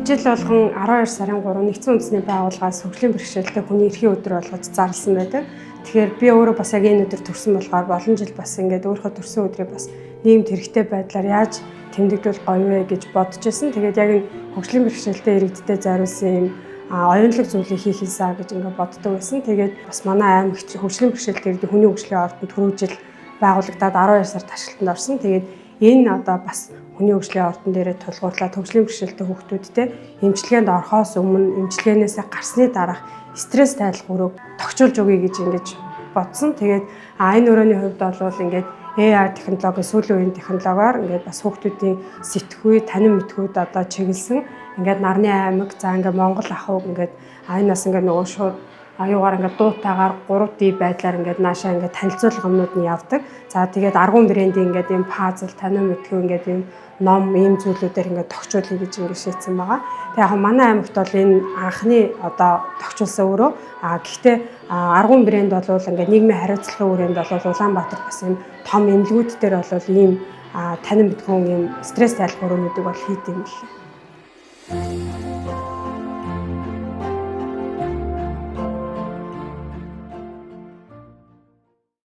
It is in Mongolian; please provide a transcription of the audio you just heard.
Жил болгон 12 сарын 3 нэгдсэн үндэсний байгууллагаас хөгжлийн бэрхшээлтэй хүний эрхийн өдөр болгож зарласан байдаг. Тэгэхээр би өөрөө бас яг энэ өдөр төрсөн болохоор олон жил бас ингээд өөрийнхөө төрсөн өдрийг бас нийгэмд хэрэгтэй байдлаар яаж тэмдэглэл гоё вэ гэж бодож байсан. Тэгээд яг энэ хөгжлийн бэрхшээлтэй иргэдтэй зориулсан юм оюунлаг зүйлийг хийх юмсаа гэж ингээд боддог байсан. Тэгээд бас манай аймагт хөгжлийн бэрхшээлтэй иргэдийн хүний хөгжлийн ордонд түрүү жил байгуулагдаад 12 сард ашиглалтанд орсон. Тэгээд энэ одоо бас хүний хөгжлийн ордон дээрээ тулгуурлаад хөгжлийн бэрхшээлтэй хүүхдүүдтэй эмчилгээнд орохоос өмнө эмчилгээнээс гарсны дараах стресс тайлбарыг тогтчулж өгье гэж ингэж бодсон. Тэгээд энэ өрөөний хувьд бол ингээд AR технологи, сүүлийн үеийн технологиор ингээд бас хүүхдүүдийн сэтгхүй, танин мэдхүйд одоо чиглэсэн ингээд нарны аймаг, за ингээд Монгол ахуйг ингээд энэ бас ингээд нөгөө шууд аюугаар ингээд дуутаагаар 3D байдлаар ингээд наашаа ингээд танилцуулга юмнууд нь явдаг. За тэгээд аргун брендийн ингээд юм пазл, танин мэдхүй ингээд юм ном, ийм зүйлүүдээр ингээд тогтчуулъя гэж ингээд шийдсэн байгаа. Тэгээ яг манай аймагт бол энэ анхны одоо тогтчулсан өрөө. Гэхдээ аргун брэнд бол ингээд нийгмийн хариуцлагын хүрээнд бол Улаанбаатар бас юм том эмнэлгүүд дээр бол ийм танин мэдхүйн ийм стресс тайлбар өрөөнүүдийг бол хийд юм л.